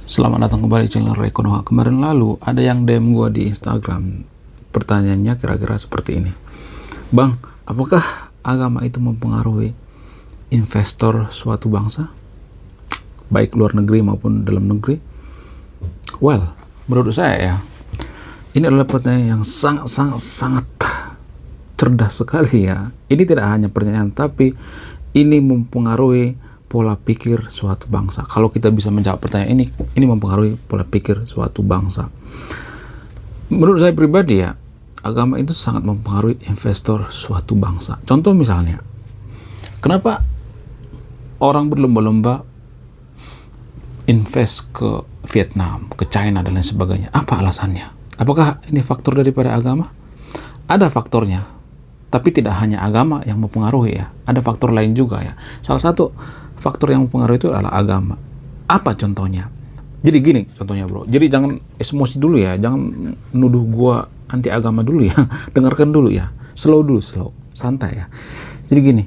Selamat datang kembali di channel Ray Konoha. Kemarin lalu ada yang DM gue di Instagram. Pertanyaannya kira-kira seperti ini. Bang, apakah agama itu mempengaruhi investor suatu bangsa? Baik luar negeri maupun dalam negeri? Well, menurut saya ya, ini adalah pertanyaan yang sangat cerdas sekali ya. Ini tidak hanya pertanyaan, tapi ini mempengaruhi pola pikir suatu bangsa. Kalau kita bisa menjawab pertanyaan ini mempengaruhi pola pikir suatu bangsa. Menurut saya pribadi ya, agama itu sangat mempengaruhi investor suatu bangsa. Contoh misalnya, kenapa orang berlomba-lomba invest ke Vietnam, ke China dan lain sebagainya? Apa alasannya? Apakah ini faktor daripada agama? Ada faktornya, tapi tidak hanya agama yang mempengaruhi ya. Ada faktor lain juga ya. Salah satu faktor yang mempengaruhi itu adalah agama. Apa contohnya? Jadi gini contohnya bro. Jadi jangan emosi dulu ya. Jangan nuduh gua anti agama dulu ya. Dengarkan dulu ya. Slow dulu, slow. Santai ya. Jadi gini.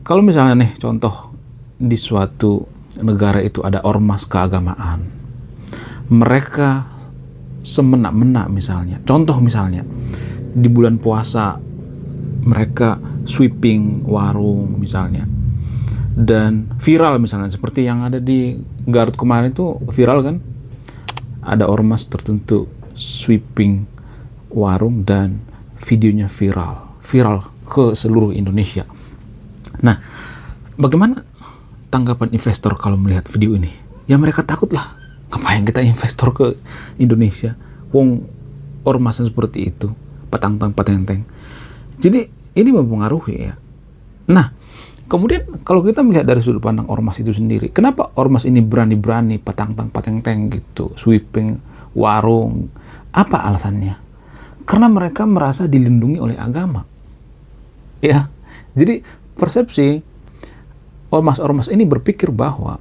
Kalau misalnya nih contoh di suatu negara itu ada ormas keagamaan. Mereka semena-mena misalnya. Contoh misalnya di bulan puasa mereka sweeping warung misalnya. Dan viral misalnya seperti yang ada di Garut kemarin itu viral kan, ada ormas tertentu sweeping warung dan videonya viral ke seluruh Indonesia. Nah, bagaimana tanggapan investor kalau melihat video ini? Ya mereka takut lah, ngapain kita investor ke Indonesia, wong ormasnya seperti itu, patenteng. Jadi ini mempengaruhi ya. Nah, kemudian kalau kita melihat dari sudut pandang ormas itu sendiri, kenapa ormas ini berani-berani patenteng gitu, sweeping warung? Apa alasannya? Karena mereka merasa dilindungi oleh agama. Ya, jadi persepsi ormas-ormas ini berpikir bahwa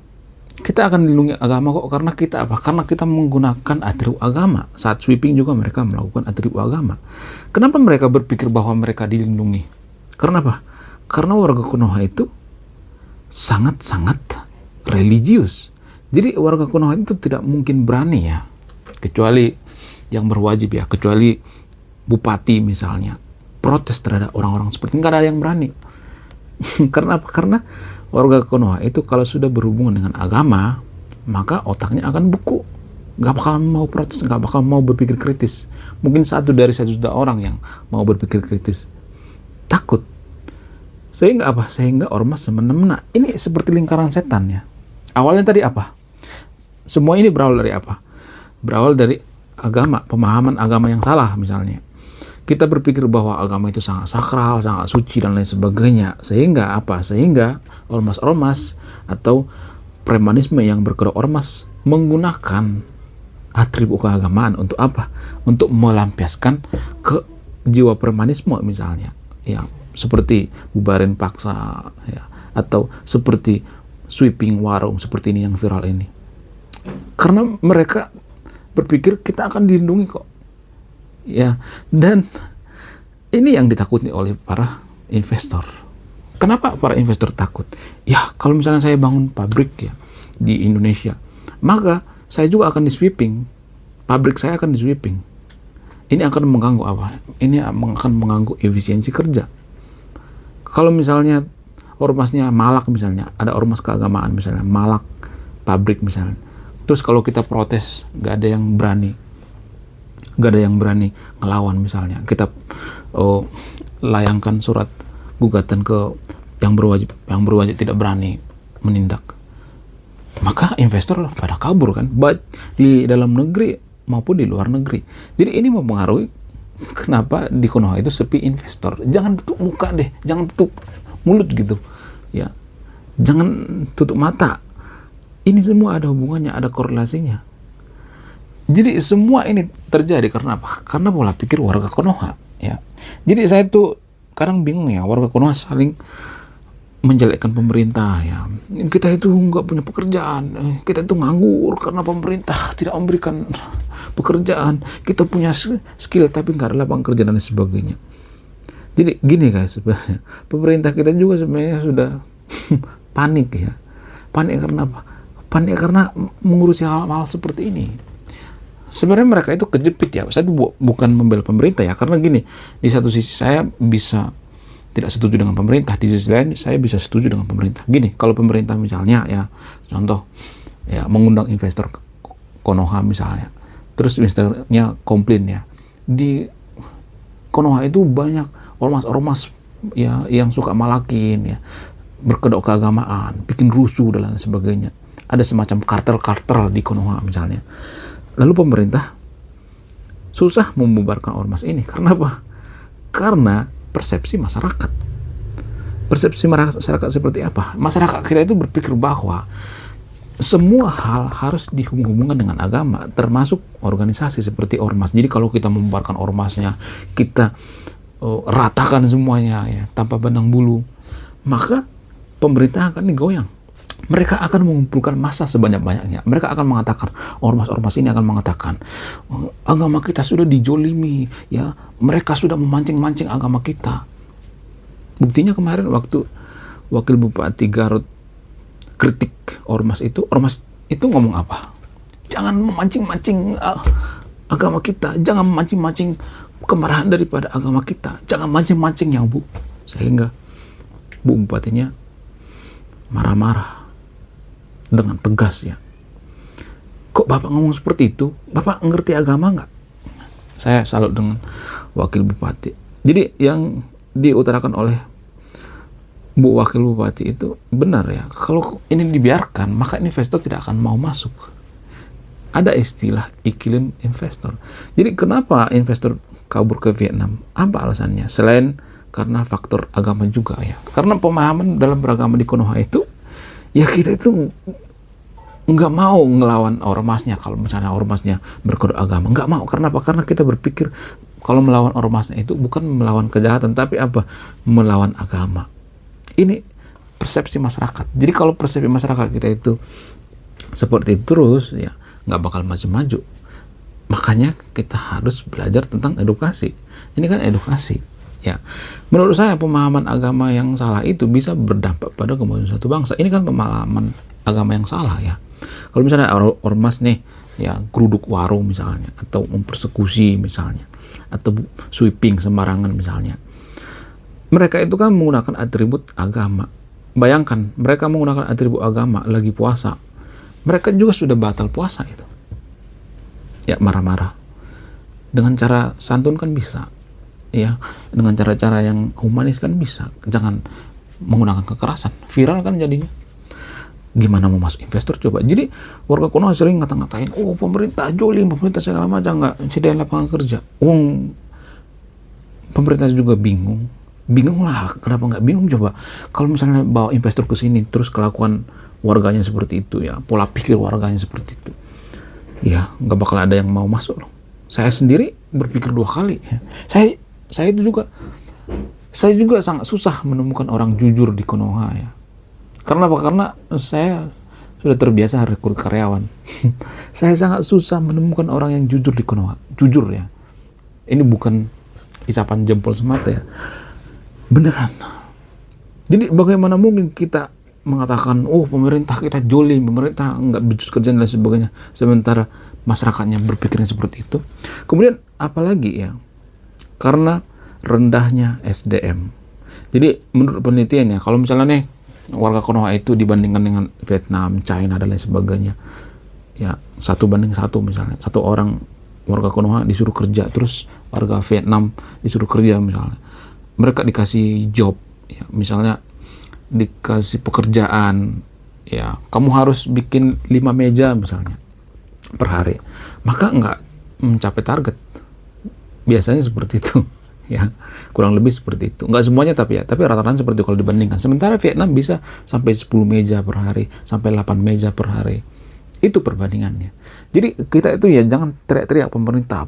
kita akan dilindungi agama kok, karena kita apa? Karena kita menggunakan atribut agama. Saat sweeping juga mereka melakukan atribut agama. Kenapa mereka berpikir bahwa mereka dilindungi? Karena apa? Karena warga Konoha itu sangat-sangat religius. Jadi warga Konoha itu tidak mungkin berani ya, kecuali yang berwajib ya, kecuali bupati misalnya, protes terhadap orang-orang seperti ini. Nggak ada yang berani. Karena apa? Karena warga Konoha itu kalau sudah berhubungan dengan agama, maka otaknya akan beku. Nggak bakal mau protes, nggak bakal mau berpikir kritis. Mungkin 1 dari 1 juta orang yang mau berpikir kritis. Takut. Sehingga apa? Sehingga ormas semena-mena. Ini seperti lingkaran setan ya. Awalnya tadi apa? Semua ini berawal dari apa? Berawal dari agama, pemahaman agama yang salah misalnya. Kita berpikir bahwa agama itu sangat sakral, sangat suci dan lain sebagainya. Sehingga apa? Sehingga ormas-ormas atau premanisme yang berkedok ormas menggunakan atribut keagamaan untuk apa? Untuk melampiaskan ke jiwa premanisme misalnya. Ya, seperti bubarin paksa ya, atau seperti sweeping warung seperti ini yang viral ini. Karena mereka berpikir kita akan dilindungi kok. Ya, dan ini yang ditakuti oleh para investor. Kenapa para investor takut? Ya, kalau misalnya saya bangun pabrik ya di Indonesia, maka saya juga akan di sweeping. Pabrik saya akan di sweeping. Ini akan mengganggu apa? Ini akan mengganggu efisiensi kerja. Kalau misalnya ormasnya malak misalnya, ada ormas keagamaan misalnya, malak pabrik misalnya. Terus kalau kita protes, nggak ada yang berani ngelawan misalnya. Kita layangkan surat gugatan ke yang berwajib tidak berani menindak. Maka investor pada kabur kan, baik di dalam negeri maupun di luar negeri. Jadi ini mempengaruhi kenapa di Konoha itu sepi investor. Jangan tutup muka deh, jangan tutup mulut gitu ya, jangan tutup mata. Ini semua ada hubungannya, ada korelasinya. Jadi semua ini terjadi karena apa? Karena pola pikir warga Konoha ya. Jadi saya tuh kadang bingung ya, warga Konoha saling menjelekkan pemerintah ya. Kita itu nggak punya pekerjaan, kita itu nganggur karena pemerintah tidak memberikan pekerjaan. Kita punya skill tapi nggak ada lapangan kerja dan sebagainya. Jadi gini guys, sebenarnya pemerintah kita juga sebenarnya sudah panik ya. Panik karena apa? Panik karena mengurusi hal-hal seperti ini. Sebenarnya mereka itu kejepit ya. Saya bukan membela pemerintah ya, karena gini, di satu sisi saya bisa tidak setuju dengan pemerintah, di sisi lain saya bisa setuju dengan pemerintah. Gini, kalau pemerintah misalnya ya, contoh ya mengundang investor Konoha misalnya, terus investornya komplain ya, di Konoha itu banyak ormas-ormas ya yang suka malakin ya, berkedok keagamaan, bikin rusuh dan lain sebagainya. Ada semacam kartel-kartel di Konoha misalnya. Lalu pemerintah susah membubarkan ormas ini. Karena apa? Karena persepsi masyarakat. Persepsi masyarakat seperti apa? Masyarakat kita itu berpikir bahwa semua hal harus dihubung-hubungkan dengan agama, termasuk organisasi seperti ormas. Jadi kalau kita membubarkan ormasnya, kita ratakan semuanya ya, tanpa pandang bulu, maka pemerintah akan digoyang. Mereka akan mengumpulkan massa sebanyak-banyaknya. Mereka akan mengatakan, ormas-ormas ini akan mengatakan, agama kita sudah dijolimi, ya, mereka sudah memancing-mancing agama kita. Buktinya kemarin waktu Wakil Bupati Garut kritik ormas itu ngomong apa? Jangan memancing-mancing agama kita, jangan memancing-mancing kemarahan daripada agama kita, jangan mancing-mancing ya Bu. Sehingga Bu Bupatinya marah-marah dengan tegas ya. Kok Bapak ngomong seperti itu? Bapak ngerti agama nggak? Saya salut dengan Wakil Bupati. Jadi yang diutarakan oleh Bu Wakil Bupati itu benar ya. Kalau ini dibiarkan, maka investor tidak akan mau masuk. Ada istilah iklim investor. Jadi kenapa investor kabur ke Vietnam? Apa alasannya? Selain karena faktor agama juga ya. Karena pemahaman dalam beragama di Konoha itu, ya kita itu nggak mau ngelawan ormasnya. Kalau misalnya ormasnya berkedok agama, nggak mau. Karena apa? Karena kita berpikir kalau melawan ormasnya itu bukan melawan kejahatan, tapi apa? Melawan agama. Ini persepsi masyarakat. Jadi kalau persepsi masyarakat kita itu seperti itu terus, ya nggak bakal maju-maju. Makanya kita harus belajar tentang edukasi. Ini kan edukasi. Ya, menurut saya pemahaman agama yang salah itu bisa berdampak pada kemajuan suatu bangsa. Ini kan pemahaman agama yang salah ya. Kalau misalnya ormas nih, ya geruduk warung misalnya, atau mempersekusi misalnya, atau sweeping sembarangan misalnya. Mereka itu kan menggunakan atribut agama. Bayangkan, mereka menggunakan atribut agama lagi puasa. Mereka juga sudah batal puasa itu. Ya, marah-marah. Dengan cara santun kan bisa. Ya, dengan cara-cara yang humanis kan bisa. Jangan menggunakan kekerasan. Viral kan jadinya. Gimana mau masuk investor coba? Jadi warga Konoha sering ngata-ngatain, oh pemerintah jolim, pemerintah segala macam, nggak sediain lapangan kerja. Pemerintah juga bingung lah. Kenapa nggak bingung coba? Kalau misalnya bawa investor ke sini, terus kelakuan warganya seperti itu ya, pola pikir warganya seperti itu, ya nggak bakal ada yang mau masuk loh. Saya sendiri berpikir 2 kali. Ya. Saya juga sangat susah menemukan orang jujur di Konoha ya. Karena apa? Karena saya sudah terbiasa rekrut karyawan. Saya sangat susah menemukan orang yang jujur di Konoha. Jujur ya. Ini bukan isapan jempol semata ya. Beneran. Jadi bagaimana mungkin kita mengatakan, oh pemerintah kita jolim, pemerintah nggak becus kerja dan lain sebagainya, sementara masyarakatnya berpikirnya seperti itu. Kemudian apalagi ya, karena rendahnya SDM. Jadi menurut penelitiannya, kalau misalnya nih warga Konoha itu dibandingkan dengan Vietnam, China dan lain sebagainya, ya 1:1 misalnya, 1 orang warga Konoha disuruh kerja, terus warga Vietnam disuruh kerja misalnya, mereka dikasih job, ya, misalnya dikasih pekerjaan, ya kamu harus bikin 5 meja misalnya per hari, maka nggak mencapai target. Biasanya seperti itu ya, kurang lebih seperti itu. Nggak semuanya tapi rata-rata seperti itu kalau dibandingkan. Sementara Vietnam bisa sampai 10 meja per hari, sampai 8 meja per hari. Itu perbandingannya. Jadi kita itu ya jangan teriak-teriak pemerintah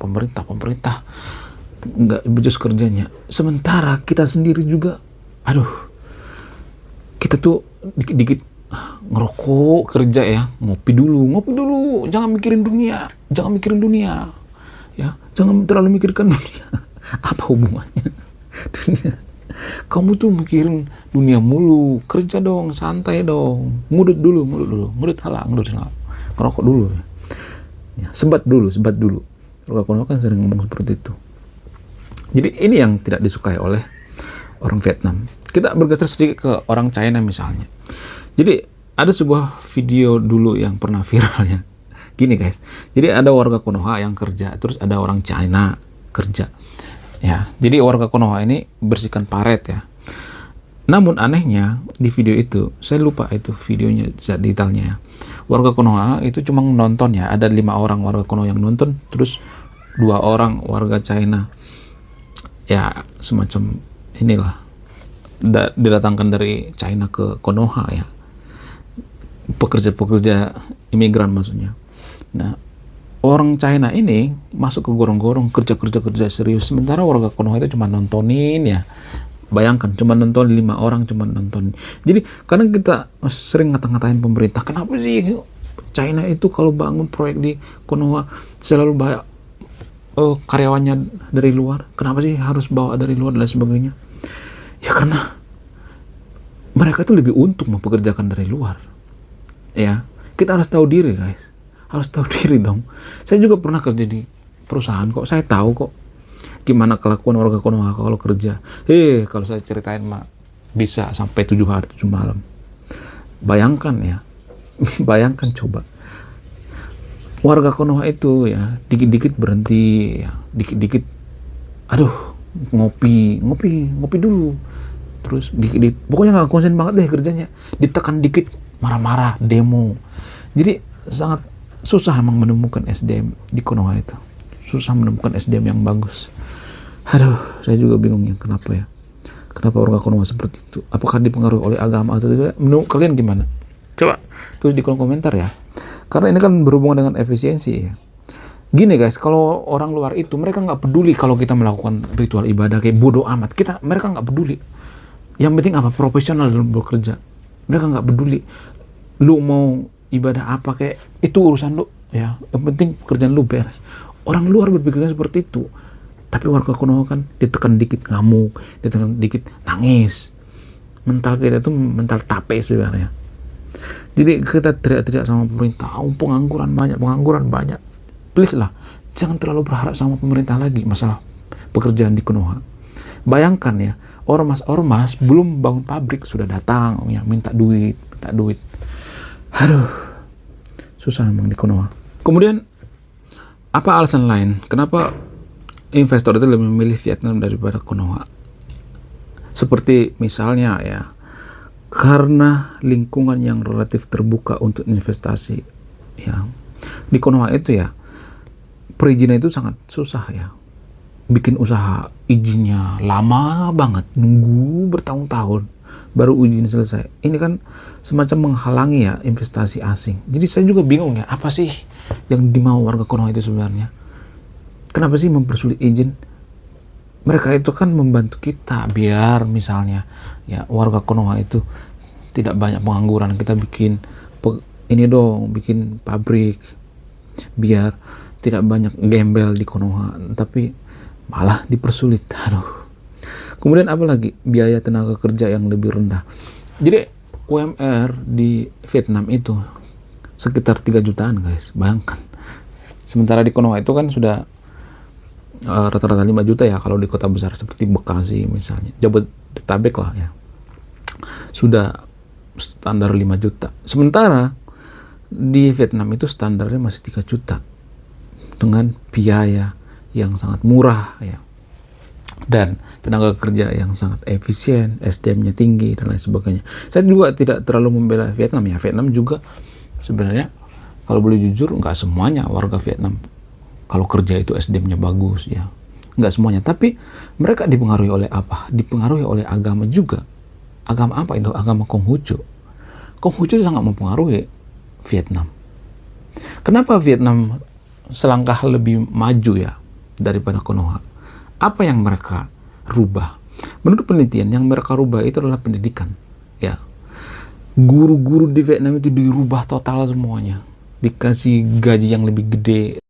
nggak becus kerjanya. Sementara kita sendiri juga, kita tuh dikit-dikit ngerokok, kerja ya, ngopi dulu, jangan mikirin dunia, ya, jangan terlalu mikirkan dunia. Apa hubungannya dunia? Kamu tuh mikirin dunia mulu, kerja dong, santai dong, ngudut halak, ngerokok dulu. Ya, sebat dulu. Warga Konoha kan sering ngomong seperti itu. Jadi ini yang tidak disukai oleh orang Vietnam. Kita bergeser sedikit ke orang China misalnya. Jadi ada sebuah video dulu yang pernah viral ya. Gini guys, jadi ada warga Konoha yang kerja, terus ada orang China kerja. Ya, jadi warga Konoha ini bersihkan paret ya. Namun anehnya di video itu, saya lupa itu videonya detailnya ya. Warga Konoha itu cuma nonton ya, ada 5 orang warga Konoha yang nonton, terus 2 orang warga China. Ya, semacam inilah didatangkan dari China ke Konoha ya. Pekerja-pekerja imigran maksudnya. Nah, orang China ini masuk ke gorong-gorong kerja serius, sementara warga Konoha itu cuma nontonin ya. Bayangkan, cuma nonton 5 orang cuma nonton. Jadi kadang kita sering ngata-ngatain pemerintah, kenapa sih China itu kalau bangun proyek di Konoha selalu banyak karyawannya dari luar? Kenapa sih harus bawa dari luar dan sebagainya? Ya karena mereka itu lebih untung mempekerjakan dari luar. Ya, kita harus tahu diri guys. Harus tahu diri dong. Saya juga pernah kerja di perusahaan kok. Saya tahu kok gimana kelakuan warga Konoha kalau kerja. Kalau saya ceritain mah bisa sampai 7 hari 7 malam. Bayangkan ya. Bayangkan coba. Warga Konoha itu ya dikit-dikit berhenti ya. Dikit-dikit ngopi dulu. Terus dikit-dikit pokoknya nggak konsen banget deh kerjanya. Ditekan dikit marah-marah, demo. Jadi sangat susah emang menemukan SDM di Konoha itu. Susah menemukan SDM yang bagus. Saya juga bingung ya kenapa ya. Kenapa warga Konoha seperti itu? Apakah dipengaruhi oleh agama atau tidak? Menurut kalian gimana? Coba tulis di kolom komentar ya. Karena ini kan berhubungan dengan efisiensi ya. Gini guys, kalau orang luar itu mereka nggak peduli kalau kita melakukan ritual ibadah kayak bodoh amat. Mereka nggak peduli. Yang penting apa? Profesional dalam bekerja. Mereka nggak peduli. Lu mau ibadah apa kayak itu urusan lu ya. Yang penting pekerjaan lu beres. Orang luar berpikirnya seperti itu. Tapi warga Konoha kan ditekan dikit ngamuk, ditekan dikit nangis. Mental kita itu mental tape sebenarnya. Jadi kita teriak-teriak sama pemerintah, pengangguran banyak. Please lah, jangan terlalu berharap sama pemerintah lagi masalah pekerjaan di Konoha. Bayangkan ya, ormas belum bangun pabrik sudah datang ya minta duit. Susah emang di Konoha. Kemudian apa alasan lain kenapa investor itu lebih memilih Vietnam daripada Konoha? Seperti misalnya ya, karena lingkungan yang relatif terbuka untuk investasi ya. Di Konoha itu ya perizinan itu sangat susah ya. Bikin usaha izinnya lama banget, nunggu bertahun-tahun baru izin selesai. Ini kan semacam menghalangi ya investasi asing. Jadi saya juga bingung ya, apa sih yang dimau warga Konoha itu sebenarnya? Kenapa sih mempersulit izin? Mereka itu kan membantu kita biar misalnya ya warga Konoha itu tidak banyak pengangguran. Kita bikin pabrik biar tidak banyak gembel di Konoha, tapi malah dipersulit. Kemudian apa lagi? Biaya tenaga kerja yang lebih rendah. Jadi UMR di Vietnam itu sekitar 3 jutaan guys, bayangkan. Sementara di Konoha itu kan sudah rata-rata 5 juta ya kalau di kota besar seperti Bekasi misalnya, Jabodetabek lah ya, sudah standar 5 juta. Sementara di Vietnam itu standarnya masih 3 juta dengan biaya yang sangat murah ya, dan tenaga kerja yang sangat efisien, SDM-nya tinggi dan lain sebagainya. Saya juga tidak terlalu membela Vietnam ya. Vietnam juga sebenarnya kalau boleh jujur nggak semuanya warga Vietnam kalau kerja itu SDM-nya bagus ya, nggak semuanya. Tapi mereka dipengaruhi oleh apa? Dipengaruhi oleh agama juga. Agama apa itu? Agama Konghucu. Konghucu sangat mempengaruhi Vietnam. Kenapa Vietnam selangkah lebih maju ya daripada Konoha? Apa yang mereka rubah? Menurut penelitian yang mereka rubah itu adalah pendidikan ya. Guru-guru di Vietnam itu dirubah total semuanya, dikasih gaji yang lebih gede.